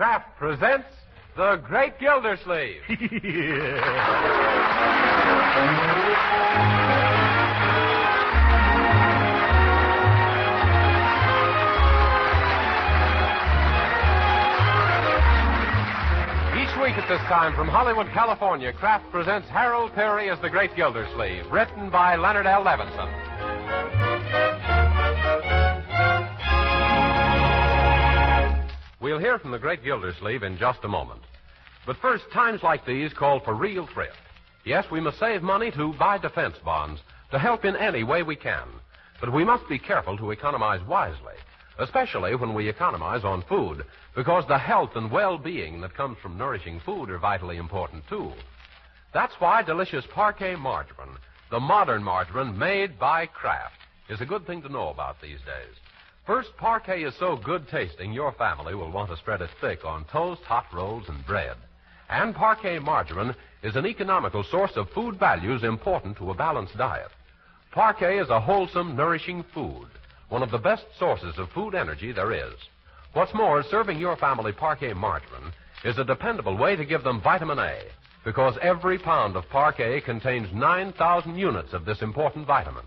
Kraft presents The Great Gildersleeve. Each week at this time from Hollywood, California, Kraft presents Harold Peary as The Great Gildersleeve, written by Leonard L. Levinson. We'll hear from the Great Gildersleeve in just a moment. But first, times like these call for real thrift. Yes, we must save money to buy defense bonds, to help in any way we can. But we must be careful to economize wisely, especially when we economize on food, because the health and well-being that comes from nourishing food are vitally important, too. That's why delicious Parquet margarine, the modern margarine made by Kraft, is a good thing to know about these days. First, Parquet is so good-tasting, your family will want to spread it thick on toast, hot rolls, and bread. And Parquet margarine is an economical source of food values important to a balanced diet. Parquet is a wholesome, nourishing food, one of the best sources of food energy there is. What's more, serving your family Parquet margarine is a dependable way to give them vitamin A, because every pound of Parquet contains 9,000 units of this important vitamin.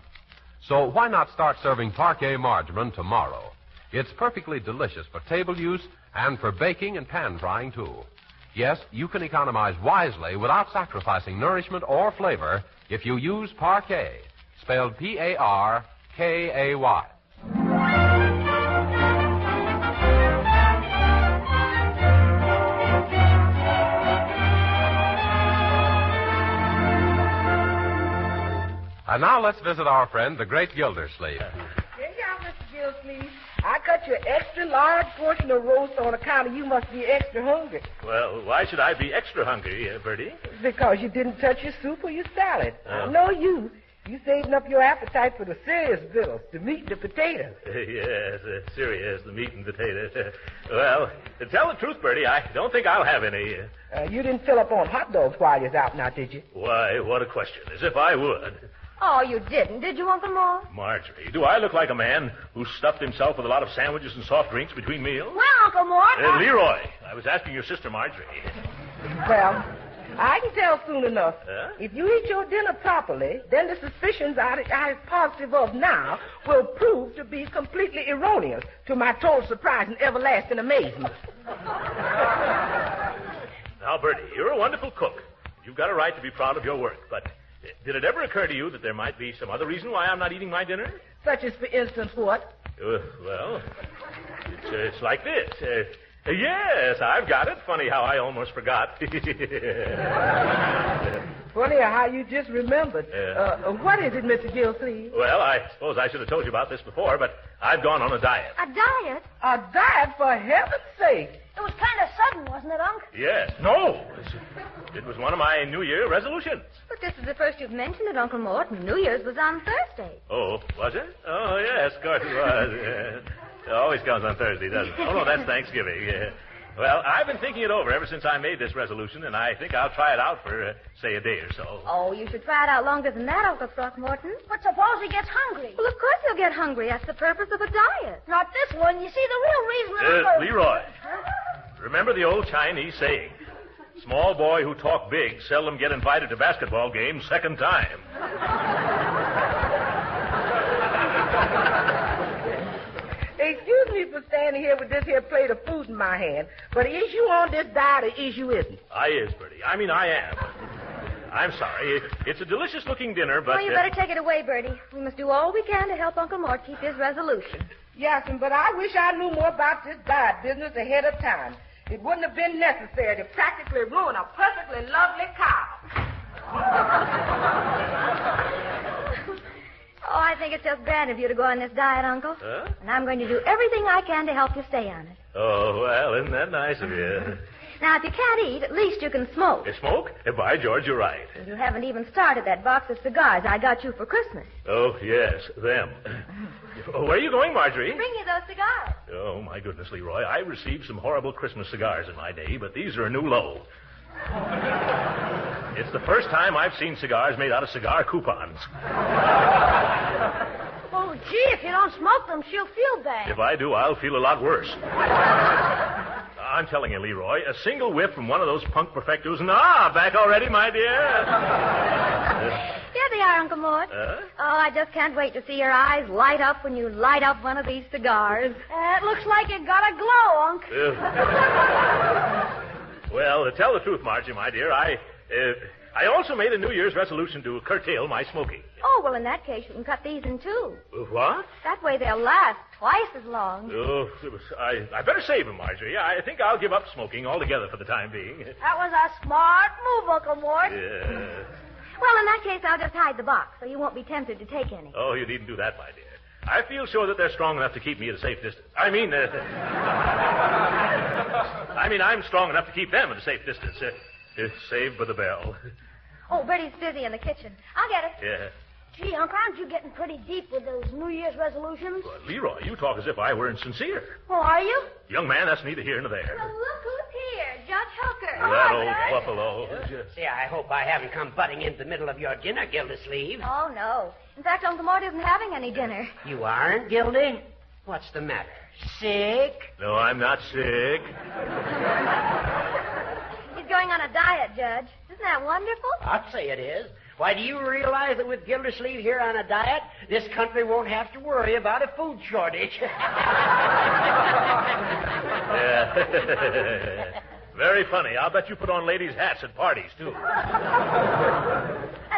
So why not start serving Parquet margarine tomorrow? It's perfectly delicious for table use and for baking and pan frying, too. Yes, you can economize wisely without sacrificing nourishment or flavor if you use Parquet, spelled P-A-R-K-A-Y. And now let's visit our friend, the Great Gildersleeve. Here you are, Mr. Gildersleeve. I cut you an extra large portion of roast on account of you must be extra hungry. Well, why should I be extra hungry, Bertie? Because you didn't touch your soup or your salad. I know you. You saving up your appetite for the serious bills, the meat and the potatoes. Yes, serious, the meat and potatoes. Well, to tell the truth, Bertie, I don't think I'll have any. You didn't fill up on hot dogs while you was out now, did you? Why, what a question. As if I would. Oh, you didn't, did you, Uncle Mort? Marjorie, do I look like a man who stuffed himself with a lot of sandwiches and soft drinks between meals? Well, Uncle Mort... Leroy, I was asking your sister Marjorie. Well, I can tell soon enough. Huh? If you eat your dinner properly, then the suspicions I am positive of now will prove to be completely erroneous, to my total surprise and everlasting amazement. Now, Bertie, you're a wonderful cook. You've got a right to be proud of your work, but... did it ever occur to you that there might be some other reason why I'm not eating my dinner? Such as, for instance, what? Well, it's like this. Yes, I've got it. Funny how I almost forgot. Funny how you just remembered. What is it, Mr. Gildersleeve? Well, I suppose I should have told you about this before, but I've gone on a diet. A diet? A diet, for heaven's sake. It was kind of sudden, wasn't it, Unc? Yes. No. It was one of my New Year resolutions. But this is the first you've mentioned it, Uncle Mort, and New Year's was on Thursday. Oh, was it? Oh, yes, of course it was. It always comes on Thursday, doesn't it? Oh, no, that's Thanksgiving. Well, I've been thinking it over ever since I made this resolution, and I think I'll try it out for, say, a day or so. Oh, you should try it out longer than that, Uncle Throckmorton. But suppose he gets hungry? Well, of course he'll get hungry. That's the purpose of a diet. Not this one. You see, the real reason that Leroy, remember the old Chinese saying, small boy who talk big seldom get invited to basketball games second time. Excuse me for standing here with this here plate of food in my hand, but is you on this diet or is you isn't? I is, Bertie. I mean, I am. I'm sorry. It's a delicious-looking dinner, but... Well, you better take it away, Bertie. We must do all we can to help Uncle Mort keep his resolution. Yes, but I wish I knew more about this diet business ahead of time. It wouldn't have been necessary to practically ruin a perfectly lovely cow. Oh, I think it's just grand of you to go on this diet, Uncle. Huh? And I'm going to do everything I can to help you stay on it. Oh, well, isn't that nice of you? Now, if you can't eat, at least you can smoke. Smoke? By George, you're right. You haven't even started that box of cigars I got you for Christmas. Oh, yes, them. Where are you going, Marjorie? Bring you those cigars. Oh, my goodness, Leroy. I received some horrible Christmas cigars in my day, but these are a new low. It's the first time I've seen cigars made out of cigar coupons. Oh, gee, if you don't smoke them, she'll feel bad. If I do, I'll feel a lot worse. I'm telling you, Leroy, a single whiff from one of those punk perfectos, and back already, my dear. Here they are, Uncle Mort. Oh, I just can't wait to see your eyes light up when you light up one of these cigars. It looks like it got a glow, Unc. Well, to tell the truth, Margie, my dear, I also made a New Year's resolution to curtail my smoking. Oh, well, in that case, you can cut these in two. What? That way they'll last twice as long. Oh, I better save them, Marjorie. I think I'll give up smoking altogether for the time being. That was a smart move, Uncle Mort. Yeah. Well, in that case, I'll just hide the box so you won't be tempted to take any. Oh, you needn't do that, my dear. I feel sure that they're strong enough to keep me at a safe distance. I'm strong enough to keep them at a safe distance. Saved by the bell. Oh, Bertie's busy in the kitchen. I'll get it. Yeah. Gee, Unc, aren't you getting pretty deep with those New Year's resolutions? Well, Leroy, you talk as if I were insincere. Oh, are you? Young man, that's neither here nor there. Well, look who's here. Judge Hooker. That old buffalo. Say, I hope I haven't come butting into the middle of your dinner, Gildersleeve. Oh, no. In fact, Uncle Mort isn't having any dinner. You aren't, Gildy? What's the matter? Sick? No, I'm not sick. He's going on a diet, Judge. Isn't that wonderful? I'll say it is. Why, do you realize that with Gildersleeve here on a diet, this country won't have to worry about a food shortage? Yeah. Very funny. I'll bet you put on ladies' hats at parties, too. And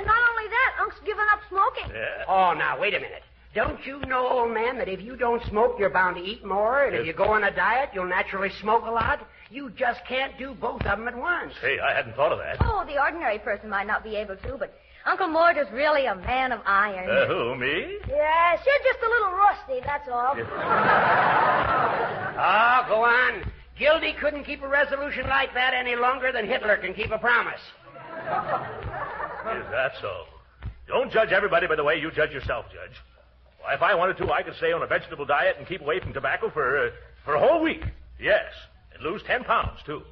not only that, Unc's given up smoking. Yeah. Oh, now, wait a minute. Don't you know, old man, that if you don't smoke, you're bound to eat more, and if you go on a diet, you'll naturally smoke a lot? You just can't do both of them at once. Hey, I hadn't thought of that. Oh, the ordinary person might not be able to, but Uncle Mort is really a man of iron. Who, me? Yes, you're just a little rusty, that's all. Oh, go on. Gildy couldn't keep a resolution like that any longer than Hitler can keep a promise. Is that so? Don't judge everybody by the way you judge yourself, Judge. Well, if I wanted to, I could stay on a vegetable diet and keep away from tobacco for a whole week. Yes, and lose 10 pounds, too.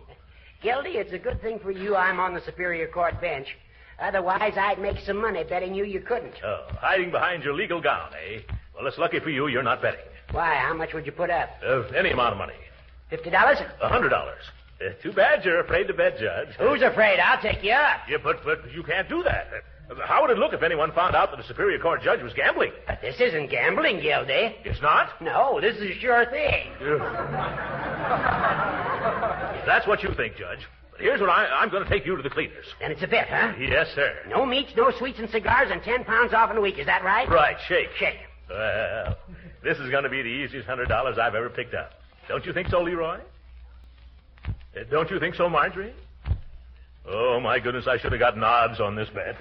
Gildy, it's a good thing for you I'm on the Superior Court bench. Otherwise, I'd make some money betting you couldn't. Oh, hiding behind your legal gown, eh? Well, it's lucky for you you're not betting. Why, how much would you put up? Any amount of money. $50? $100. Too bad you're afraid to bet, Judge. Who's afraid? I'll take you up. Yeah, but you can't do that. How would it look if anyone found out that a Superior Court judge was gambling? But this isn't gambling, Gildy. It's not? No, this is a sure thing. That's what you think, Judge. But here's what I'm going to take you to the cleaners. Then it's a bet, huh? Yes, sir. No meats, no sweets and cigars, and 10 pounds off in a week. Is that right? Right. Shake. Shake. Well, this is going to be the easiest $100 I've ever picked up. Don't you think so, Leroy? Don't you think so, Marjorie? Oh, my goodness, I should have gotten odds on this bet.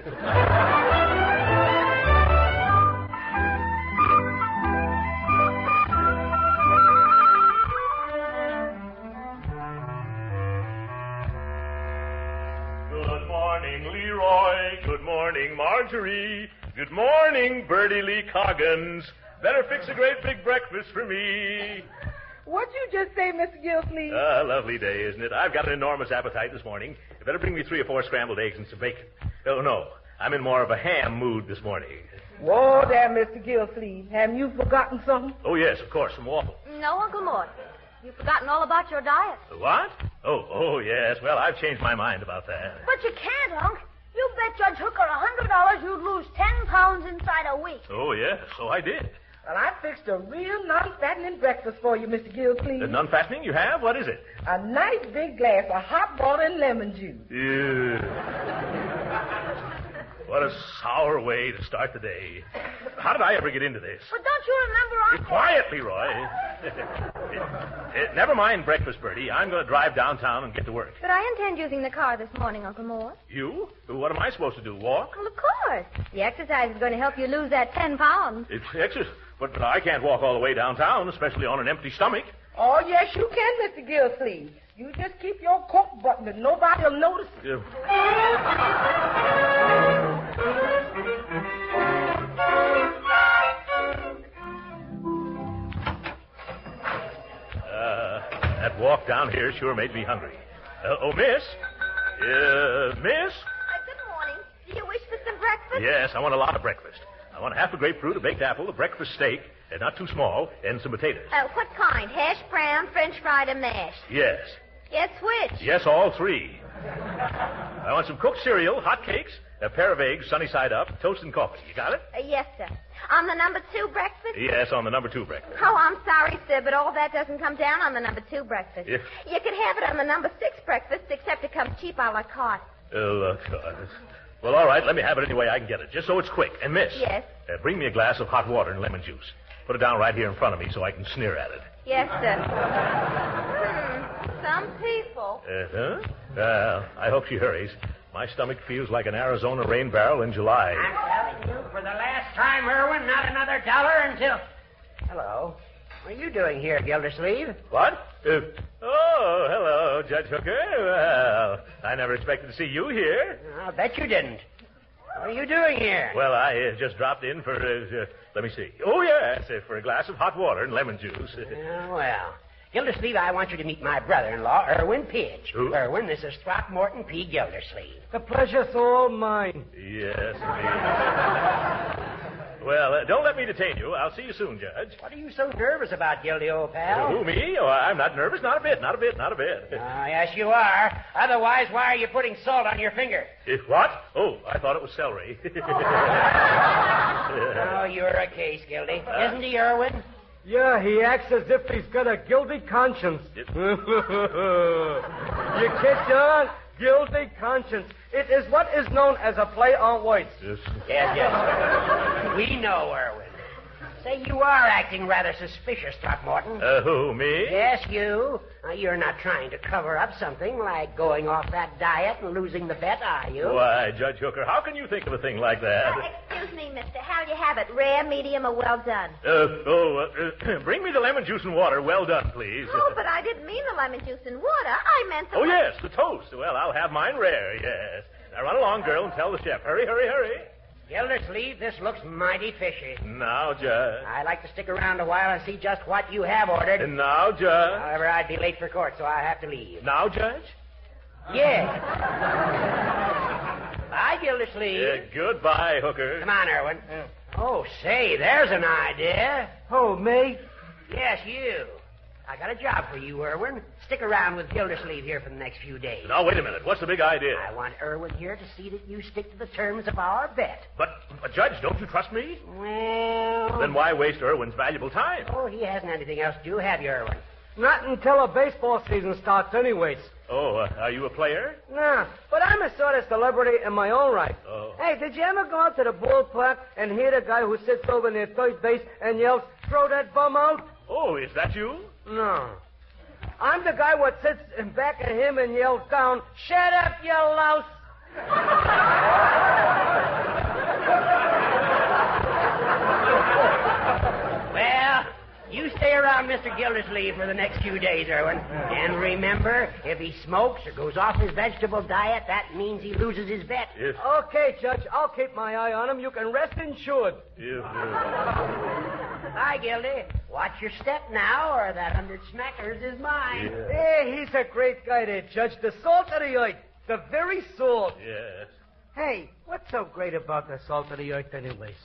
Good morning, Leroy. Good morning, Marjorie. Good morning, Bertie Lee Coggins. Better fix a great big breakfast for me. What'd you just say, Mr. Gilsleeve? Lovely day, isn't it? I've got an enormous appetite this morning. You better bring me 3 or 4 scrambled eggs and some bacon. Oh, no. I'm in more of a ham mood this morning. Whoa there, Mr. Gilsleeve. Haven't you forgotten something? Oh, yes, of course, some waffle. No, Uncle Mort. You've forgotten all about your diet. What? Oh, yes. Well, I've changed my mind about that. But you can't, Unc. You bet Judge Hooker $100 you'd lose 10 pounds inside a week. Oh, yes, so I did. Well, I fixed a real non-fattening breakfast for you, Mr. Gilsleeve. Non-fattening you have? What is it? A nice big glass of hot water and lemon juice. Ew. What a sour way to start the day. How did I ever get into this? But don't you remember, Unc? Quiet, Leroy. Never mind breakfast, Bertie. I'm going to drive downtown and get to work. But I intend using the car this morning, Uncle Mort. You? What am I supposed to do, walk? Well, of course. The exercise is going to help you lose that 10 pounds. It's exercise. But I can't walk all the way downtown, especially on an empty stomach. Oh, yes, you can, Mr. Gilsleeve. You just keep your coat buttoned and nobody will notice it. That walk down here sure made me hungry. Miss? Miss? Good morning. Do you wish for some breakfast? Yes, I want a lot of breakfast. I want half a grapefruit, a baked apple, a breakfast steak, and not too small, and some potatoes. What kind? Hash brown, French fried, or mashed? Yes. Yes, which? Yes, all three. I want some cooked cereal, hot cakes, a pair of eggs, sunny side up, toast and coffee. You got it? Yes, sir. On the number 2 breakfast? Yes, on the number 2 breakfast. Oh, I'm sorry, sir, but all that doesn't come down on the number 2 breakfast. Yes. You can have it on the number 6 breakfast, except it comes cheap a la carte. Look. Well, all right, let me have it any way I can get it, just so it's quick. And, miss. Yes? Bring me a glass of hot water and lemon juice. Put it down right here in front of me so I can sneer at it. Yes, sir. Some people. Uh-huh. Well, I hope she hurries. My stomach feels like an Arizona rain barrel in July. I'm telling you, for the last time, Irwin, not another dollar until... Hello. What are you doing here, Gildersleeve? What? Hello, Judge Hooker. Well, I never expected to see you here. I'll bet you didn't. What are you doing here? Well, I just dropped in for, let me see. Oh, yes, for a glass of hot water and lemon juice. Well, Gildersleeve, I want you to meet my brother-in-law, Irwin Pidge. Who? Irwin, this is Throckmorton P. Gildersleeve. The pleasure's all mine. Yes, indeed. Well, don't let me detain you. I'll see you soon, Judge. What are you so nervous about, Gildy, old pal? Who, me? Oh, I'm not nervous. Not a bit. Yes, you are. Otherwise, why are you putting salt on your finger? What? Oh, I thought it was celery. Oh, you're a case, Gildy. Isn't he, Irwin? Yeah, he acts as if he's got a guilty conscience. You catch on? Guilty conscience. It is what is known as a play on words. Yes. We know, Irwin. Say, you are acting rather suspicious, Throckmorton. Who, me? Yes, you. You're not trying to cover up something like going off that diet and losing the bet, are you? Why, Judge Hooker, how can you think of a thing like that? Excuse me, mister. How'll you have it? Rare, medium, or well done? Bring me the lemon juice and water. Well done, please. Oh, but I didn't mean the lemon juice and water. I meant the... Oh, yes, the toast. Well, I'll have mine rare, yes. Now run along, girl, and tell the chef. Hurry. Gildersleeve, this looks mighty fishy. Now, Judge. I'd like to stick around a while and see just what you have ordered. And now, Judge. However, I'd be late for court, so I have to leave. Now, Judge? Yes. Bye, Gildersleeve. Goodbye, Hooker. Come on, Irwin. Oh, say, there's an idea. Oh, me? Yes, you. I got a job for you, Irwin. Stick around with Gildersleeve here for the next few days. Now, wait a minute. What's the big idea? I want Irwin here to see that you stick to the terms of our bet. But, Judge, don't you trust me? Well... Then why waste Irwin's valuable time? Oh, he hasn't anything else to do, have you, Irwin? Not until a baseball season starts anyways. Oh, are you a player? Nah, but I'm a sort of celebrity in my own right. Oh. Hey, did you ever go out to the ballpark and hear the guy who sits over near third base and yells, "Throw that bum out"? Oh, is that you? No. I'm the guy what sits in back of him and yells down, "Shut up, you louse!" Well, you stay around Mr. Gildersleeve for the next few days, Irwin. And remember, if he smokes or goes off his vegetable diet, that means he loses his bet. Yes. Okay, Judge, I'll keep my eye on him. You can rest insured. Bye, Gildy. Watch your step now, or that 100 smackers is mine. Yeah. Hey, he's a great guy there, Judge. The salt of the earth. The very salt. Yes. Hey, what's so great about the salt of the earth anyways?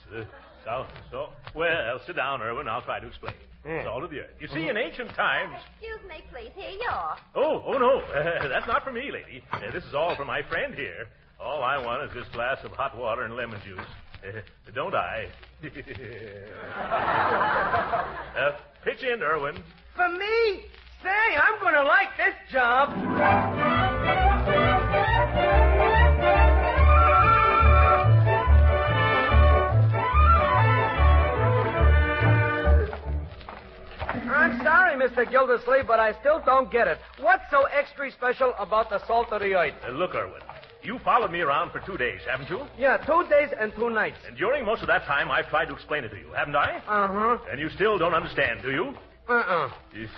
Well, sit down, Irwin. I'll try to explain. Yeah. Salt of the earth. You see, in ancient times... Excuse me, please. Here you are. Oh, no. That's not for me, lady. This is all for my friend here. All I want is this glass of hot water and lemon juice. Don't I? Pitch in, Irwin. For me? Say, I'm going to like this job. I'm sorry, Mr. Gildersleeve, but I still don't get it. What's so extra special about the salt of the earth? Look, Irwin, you followed me around for 2 days, haven't you? Yeah, 2 days and 2 nights. And during most of that time, I've tried to explain it to you, haven't I? Uh-huh. And you still don't understand, do you? Uh-uh. Yes.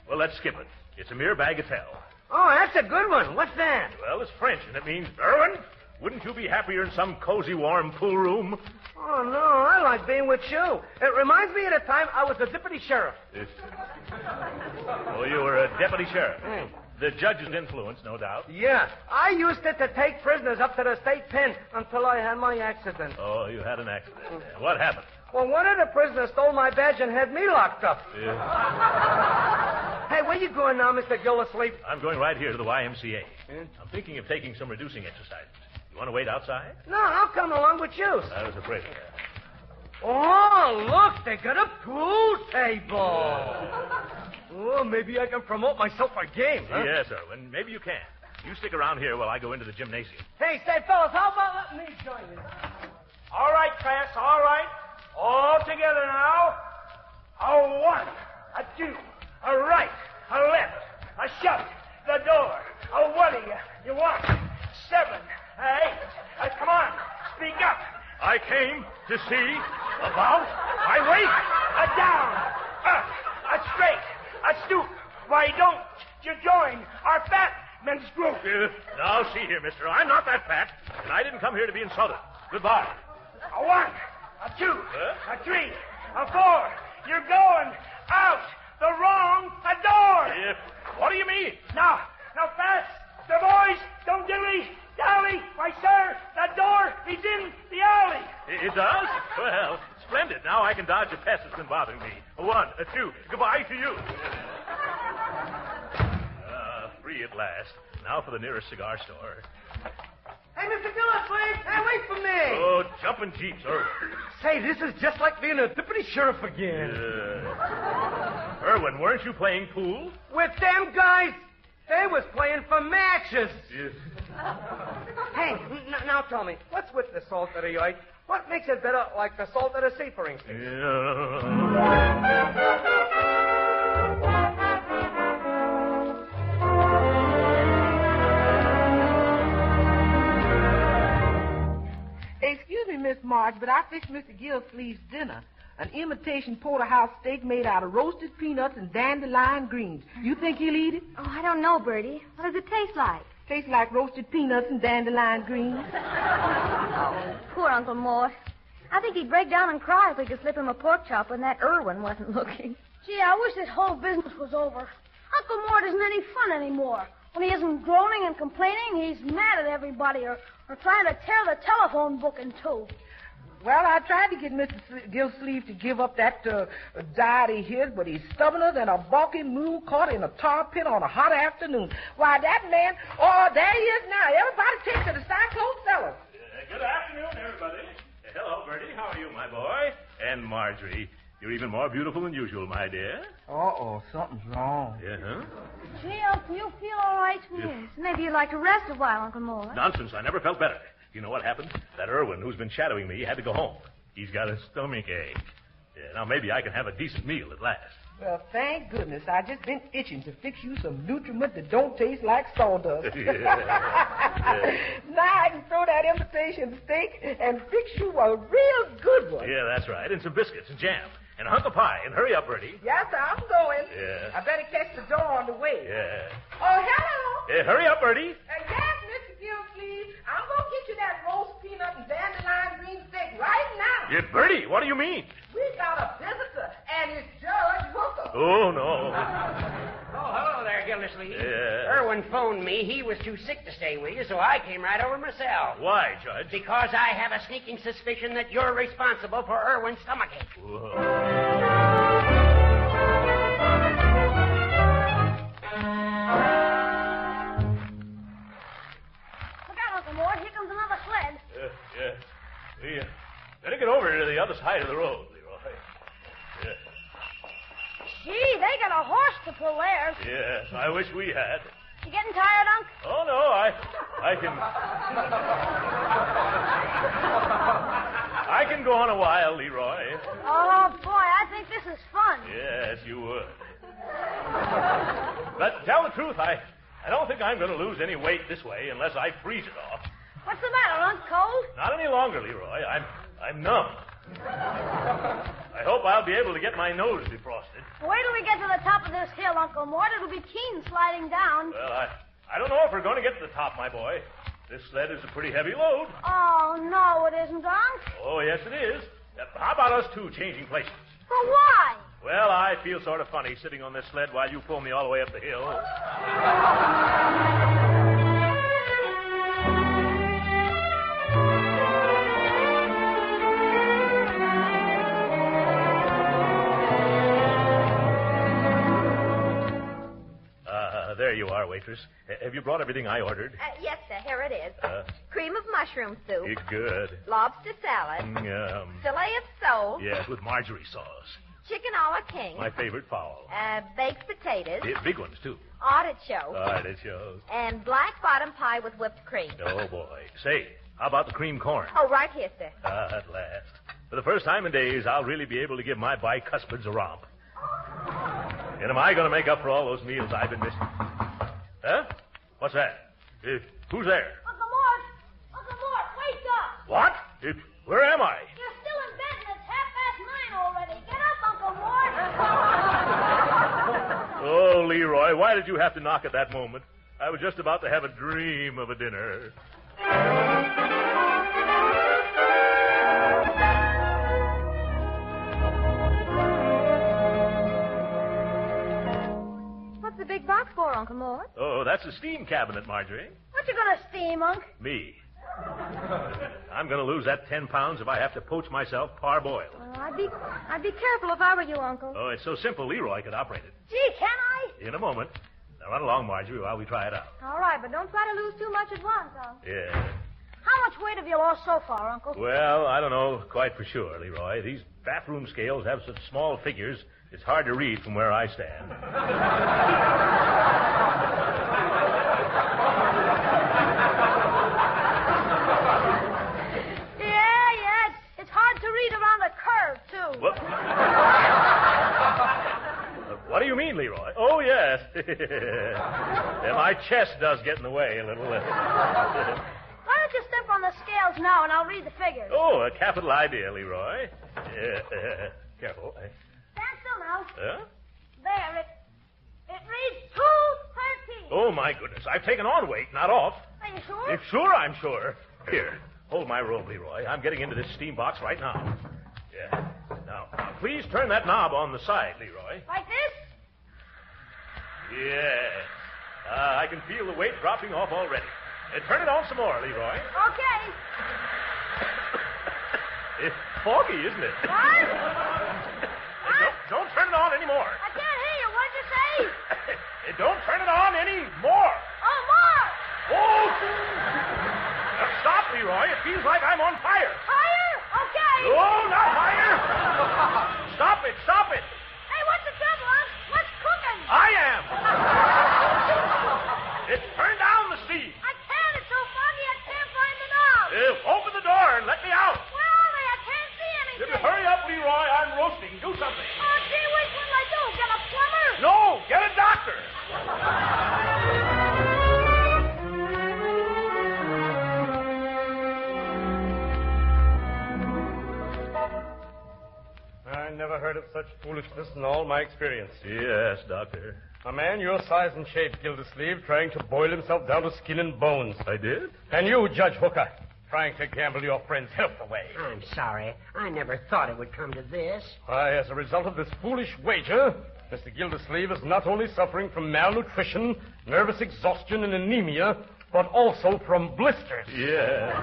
Well, let's skip it. It's a mere bagatelle. Oh, that's a good one. What's that? Well, it's French, and it means, Irwin, wouldn't you be happier in some cozy, warm pool room? Oh, no, I like being with you. It reminds me of the time I was a deputy sheriff. Yes. Oh, you were a deputy sheriff. Hmm. The judge's influence, no doubt. Yeah, I used it to take prisoners up to the state pen until I had my accident. Oh, you had an accident. What happened? Well, one of the prisoners stole my badge and had me locked up. Yeah. Hey, where you going now, Mr. Gildersleeve? I'm going right here to the YMCA. I'm thinking of taking some reducing exercises. You want to wait outside? No, I'll come along with you. I was afraid of that. Oh, look, they got a pool table. Oh, maybe I can promote myself for a game, huh? Yes, Irwin, maybe you can. You stick around here while I go into the gymnasium. Hey, say, fellas, how about letting me join you? All right, class, all right. All together now. A 1, a 2, a right, a left, a shove, the door, a 1, you want 7, 8. Come on, speak up. I came to see about my weight. A down, up, a straight, a stoop. Why don't you join our fat men's group? Now, see here, mister. I'm not that fat, and I didn't come here to be insulted. Goodbye. A 1, a 2, a 3, a 4. You're going out the wrong door. What do you mean? Now, fast. The boys, don't dilly-dally. Why, sir, the door is in the alley. It does? Well, splendid. Now I can dodge a pest that's been bothering me. A 1, a 2. Goodbye to you. Free at last. Now for the nearest cigar store. Hey, Mr. Gildersleeve, hey, wait for me. Oh, jumping jeeps, Irwin. Say, this is just like being a deputy sheriff again. Irwin, weren't you playing pool? With them guys, they was playing for matches. Yes. Hey, now tell me, what's with the salt of the earth? What makes it better like the salt of the sea, for instance? Excuse me, Miss Marge, but I fixed Mr. Gillsleeve's dinner. An imitation porterhouse steak made out of roasted peanuts and dandelion greens. You think he'll eat it? Oh, I don't know, Bertie. What does it taste like? Tastes like roasted peanuts and dandelion greens. Oh, poor Uncle Mort. I think he'd break down and cry if we could slip him a pork chop when that Irwin wasn't looking. Gee, I wish this whole business was over. Uncle Mort isn't any fun anymore. When he isn't groaning and complaining, he's mad at everybody or trying to tear the telephone book in two. Well, I tried to get Mr. Gillsleeve to give up that diet of his, but he's stubborner than a balky mule caught in a tar pit on a hot afternoon. Why, that man, there he is now. Everybody take to the cyclone cellar. Good afternoon, everybody. Hello, Bertie. How are you, my boy? And Marjorie. You're even more beautiful than usual, my dear. Uh-oh, something's wrong. Yeah, huh? Gee, Uncle, you feel all right? Yes, maybe you'd like to rest a while, Uncle Mort. Nonsense. I never felt better. You know what happened? That Irwin, who's been shadowing me, had to go home. He's got a stomach ache. Yeah, now maybe I can have a decent meal at last. Well, thank goodness. I just been itching to fix you some nutriment that don't taste like sawdust. Yeah. Now I can throw that imitation steak and fix you a real good one. Yeah, that's right. And some biscuits and jam. And a hunk of pie. And hurry up, Bertie. Yes, I'm going. Yeah. I better catch the door on the way. Yeah. Oh, hello. Hurry up, Bertie. Yes, Mr. Gillsleeve. I'm going to get you that roast peanut and dandelion green steak right now. Yeah, Bertie, what do you mean? We got a visitor, and it's Judge Hooker. Oh, no. Oh, hello there, Gildersleeve. Yeah. Irwin phoned me. He was too sick to stay with you, so I came right over myself. Why, Judge? Because I have a sneaking suspicion that you're responsible for Irwin's stomachache. Whoa. We better get over to the other side of the road, Leroy. Yeah. Gee, they got a horse to pull there. Yes, I wish we had. You getting tired, Unc? Oh, no, I can... I can go on a while, Leroy. Oh, boy, I think this is fun. Yes, you would. But tell the truth, I don't think I'm going to lose any weight this way unless I freeze it off. What's the matter, Unc? Cold? Not any longer, Leroy. I'm numb. I hope I'll be able to get my nose defrosted. Wait till we get to the top of this hill, Uncle Mort. It'll be keen sliding down. Well, I don't know if we're going to get to the top, my boy. This sled is a pretty heavy load. Oh, no, it isn't, Unc. Oh, yes, it is. How about us two changing places? For why? Well, I feel sort of funny sitting on this sled while you pull me all the way up the hill. waitress. Have you brought everything I ordered? Yes, sir. Here it is. Cream of mushroom soup. It's good. Lobster salad. Filet of sole. Yes, with marjorie sauce. Chicken a la king. My favorite fowl. Baked potatoes. Yeah, big ones, too. Artichoke. Artichokes. And black bottom pie with whipped cream. Oh, boy. Say, how about the cream corn? Oh, right here, sir. At last. For the first time in days, I'll really be able to give my bicuspids a romp. And am I going to make up for all those meals I've been missing? Huh? What's that? Who's there? Uncle Mort! Uncle Mort, wake up! What? Where am I? You're still in bed and it's 9:30 already. Get up, Uncle Mort! Oh, Leroy, why did you have to knock at that moment? I was just about to have a dream of a dinner. What's the big box for, Uncle Mort? Oh, that's a steam cabinet, Marjorie. What you gonna steam, Unc? Me. I'm going to lose that 10 pounds if I have to poach myself parboiled. Oh, I'd be careful if I were you, Uncle. Oh, it's so simple Leroy could operate it. Gee, can I? In a moment. Now run along, Marjorie, while we try it out. All right, but don't try to lose too much at once, Uncle. Yeah. How much weight have you lost so far, Uncle? Well, I don't know quite for sure, Leroy. These bathroom scales have such small figures, it's hard to read from where I stand. It's hard to read around a curve, too. What? What do you mean, Leroy? Oh, yes. Yeah, my chest does get in the way a little. Why don't you step on the scales now, and I'll read the figures. Oh, a capital idea, Leroy. Careful. Stand still now. Huh? There, it reads 213. Oh, my goodness. I've taken on weight, not off. Are you sure? Sure, I'm sure. Here, hold my robe, Leroy. I'm getting into this steam box right now. Yeah. Now, please turn that knob on the side, Leroy. Like this? Yeah. I can feel the weight dropping off already. Turn it on some more, Leroy. Okay. It's foggy, isn't it? What? Don't turn it on anymore. I can't hear you. What'd you say? Don't turn it on anymore. Oh, more! Oh! Stop, Leroy. It feels like I'm on fire. Higher? Okay. Oh, not higher. Stop it. Stop it. Hey, what's the trouble, Unc? What's cooking? I am. Turn down the steam. I can't. It's so foggy I can't find the knob. Open the door and let me out. Where are they? I can't see anything. Hurry up, Leroy. I'm roasting. Do something. Oh, gee whiz, what'll I do? Get a plumber? No, get a doctor. I never heard of such foolishness in all my experience. Yes, Doctor. A man your size and shape, Gildersleeve, trying to boil himself down to skin and bones. I did? And you, Judge Hooker, trying to gamble your friend's health away. I'm sorry. I never thought it would come to this. Why, as a result of this foolish wager, Mr. Gildersleeve is not only suffering from malnutrition, nervous exhaustion, and anemia, but also from blisters. Yeah.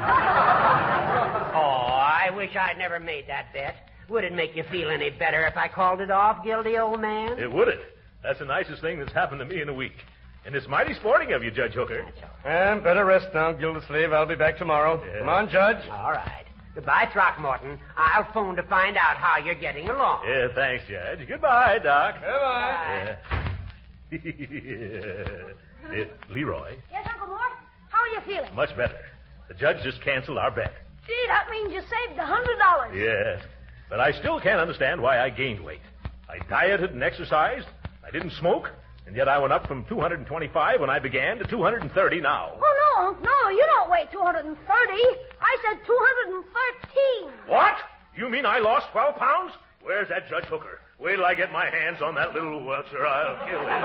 Oh, I wish I'd never made that bet. Would it make you feel any better if I called it off, Gildy, old man? It wouldn't. That's the nicest thing that's happened to me in a week. And it's mighty sporting of you, Judge Hooker. And better rest now, Gildersleeve. I'll be back tomorrow. Yeah. Come on, Judge. All right. Goodbye, Throckmorton. I'll phone to find out how you're getting along. Yeah, thanks, Judge. Goodbye, Doc. Goodbye. Leroy. Yes, Uncle Mort? How are you feeling? Much better. The judge just canceled our bet. Gee, that means you saved $100. Yes. But I still can't understand why I gained weight. I dieted and exercised. I didn't smoke. And yet I went up from 225 when I began to 230 now. Oh, no, you don't weigh 230. I said 213. What? You mean I lost 12 pounds? Where's that Judge Hooker? Wait till I get my hands on that little welcher. I'll kill him.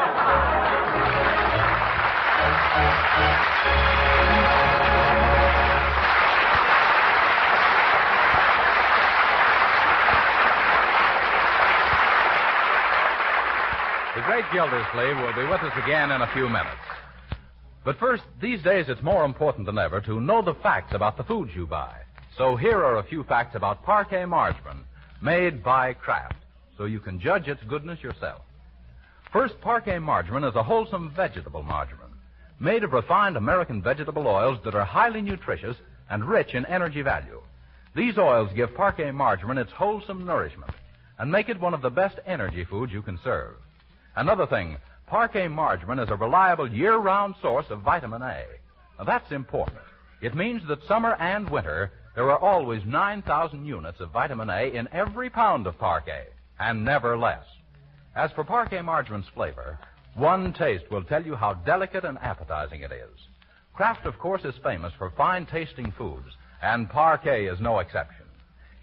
The great Gildersleeve will be with us again in a few minutes. But first, these days it's more important than ever to know the facts about the foods you buy. So here are a few facts about parquet margarine, made by Kraft, so you can judge its goodness yourself. First, parquet margarine is a wholesome vegetable margarine. made of refined American vegetable oils that are highly nutritious and rich in energy value. These oils give Parquet margarine its wholesome nourishment and make it one of the best energy foods you can serve. Another thing, Parquet margarine is a reliable year-round source of vitamin A. Now, that's important. It means that summer and winter, there are always 9,000 units of vitamin A in every pound of Parquet, and never less. As for Parquet margarine's flavor, one taste will tell you how delicate and appetizing it is. Kraft, of course, is famous for fine-tasting foods, and Parquet is no exception.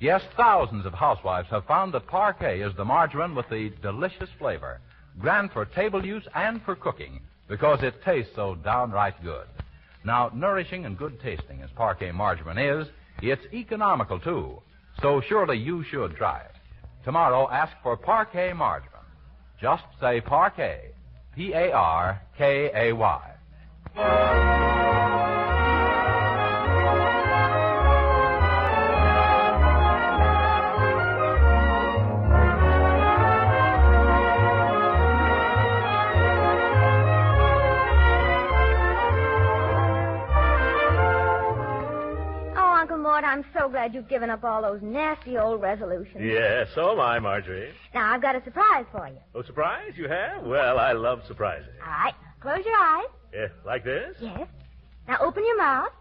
Yes, thousands of housewives have found that Parquet is the margarine with the delicious flavor, grand for table use and for cooking, because it tastes so downright good. Now, nourishing and good tasting as Parquet margarine is, it's economical, too. So surely you should try it. Tomorrow, ask for Parquet margarine. Just say Parquet. Parkay. I'm so glad you've given up all those nasty old resolutions. Yeah, so am I, Marjorie. Now, I've got a surprise for you. Oh, surprise? You have? Well, I love surprising. All right. Close your eyes. Yeah, like this? Yes. Now, open your mouth.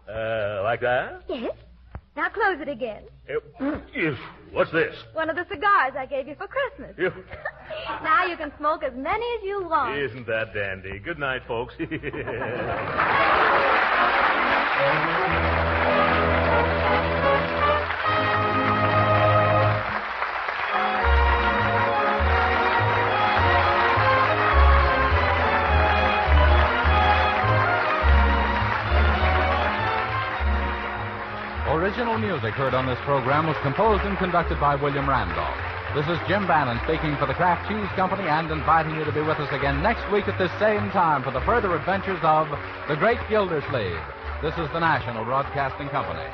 Like that? Yes. Now, close it again. What's this? One of the cigars I gave you for Christmas. Now you can smoke as many as you want. Isn't that dandy? Good night, folks. Original music heard on this program was composed and conducted by William Randolph. This is Jim Bannon speaking for the Kraft Cheese Company and inviting you to be with us again next week at this same time for the further adventures of the Great Gildersleeve. This is the National Broadcasting Company.